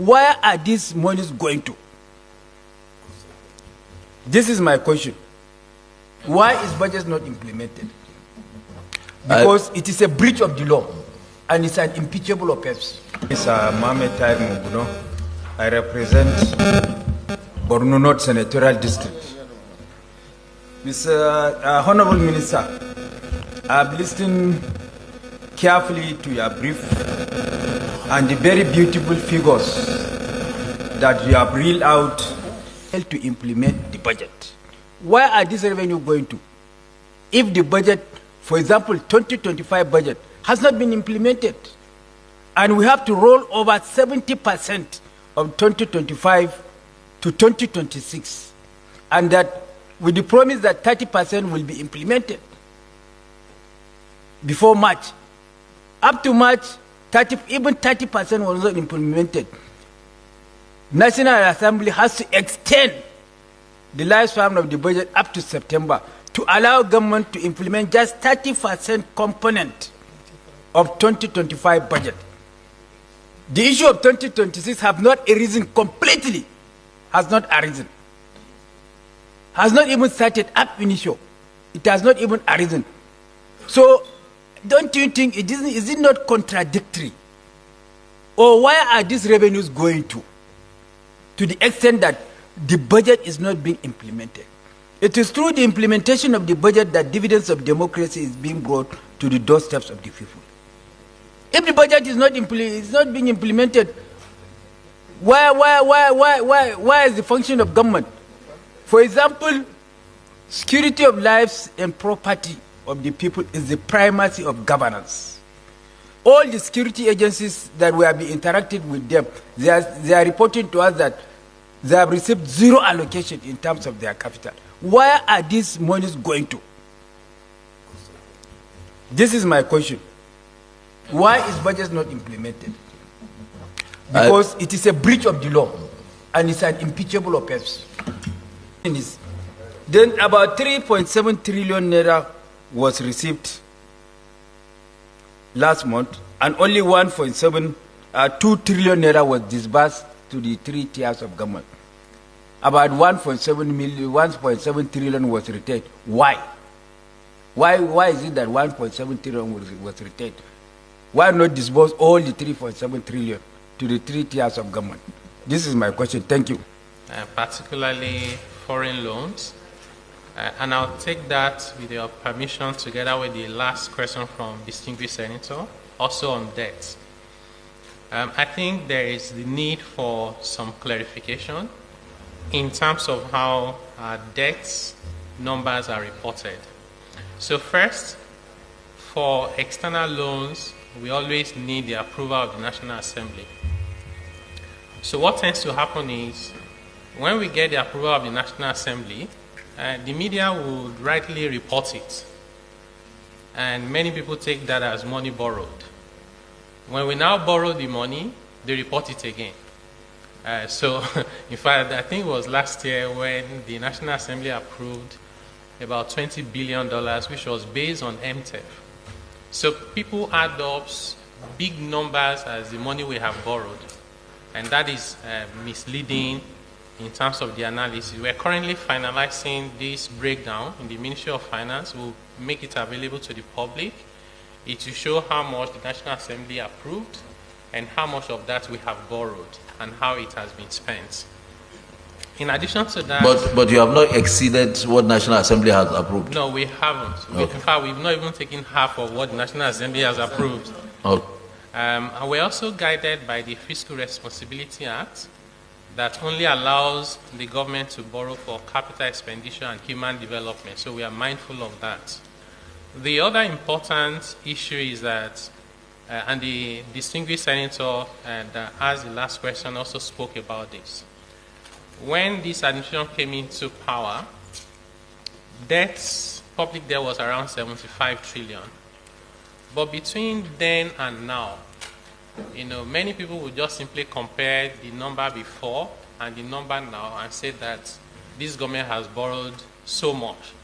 Where are these monies going to? This is my question. Why is budget not implemented? Because it is a breach of the law and it's an impeachable offense. Mr. Moguno, I represent Borno North Senatorial District. Mr. Honorable Minister, I've listened carefully to your brief and the very beautiful figures that you have reeled out to implement the budget. Where are these revenue going to? If the budget, for example, 2025 budget has not been implemented, and we have to roll over 70% of 2025 to 2026, and that with the promise that 30% will be implemented before March. Up to March, even 30% was not implemented. National Assembly has to extend the lifespan of the budget up to September to allow government to implement just 30% component of 2025 budget. The issue of 2026 have not arisen completely, has not arisen. Has not even started up initial. It has not even arisen. So, don't you think is it not contradictory? Or why are these revenues going to the extent that the budget is not being implemented? It is through the implementation of the budget that dividends of democracy is being brought to the doorsteps of the people. If the budget is not being implemented, why is the function of government? For example, security of lives and property of the people is the primacy of governance. All the security agencies that we have been interacting with them, they are reporting to us that they have received zero allocation in terms of their capital. Where are these monies going to? This is my question. Why is budget not implemented? Because it is a breach of the law and it's an impeachable offense. Then about 3.7 trillion naira was received last month, and only 2 trillion naira was disbursed to the three tiers of government. About 1.7 trillion was retained. Why? Why is it that 1.7 trillion was retained? Why not disburse all the 3.7 trillion to the three tiers of government? This is my question. Thank you. Particularly foreign loans. And I'll take that, with your permission, together with the last question from distinguished senator, also on debt. I think there is the need for some clarification in terms of how debt numbers are reported. So first, for external loans, we always need the approval of the National Assembly. So what tends to happen is, when we get the approval of the National Assembly, the media would rightly report it. And many people take that as money borrowed. When we now borrow the money, they report it again. So, in fact, I think it was last year when the National Assembly approved about $20 billion, which was based on MTEF. So people add up big numbers as the money we have borrowed. And that is misleading in terms of the analysis. We're currently finalizing this breakdown in the Ministry of Finance. We'll make it available to the public. It will show how much the National Assembly approved and how much of that we have borrowed and how it has been spent. In addition to that... But you have not exceeded what National Assembly has approved? No, we haven't. Okay. In fact, we've not even taken half of what the National Assembly has approved. Okay. And we're also guided by the Fiscal Responsibility Act that only allows the government to borrow for capital expenditure and human development. So we are mindful of that. The other important issue is that, and the distinguished senator that asked the last question also spoke about this. When this administration came into power, public debt was around 75 trillion. But between then and now, many people would just simply compare the number before and the number now and say that this government has borrowed so much.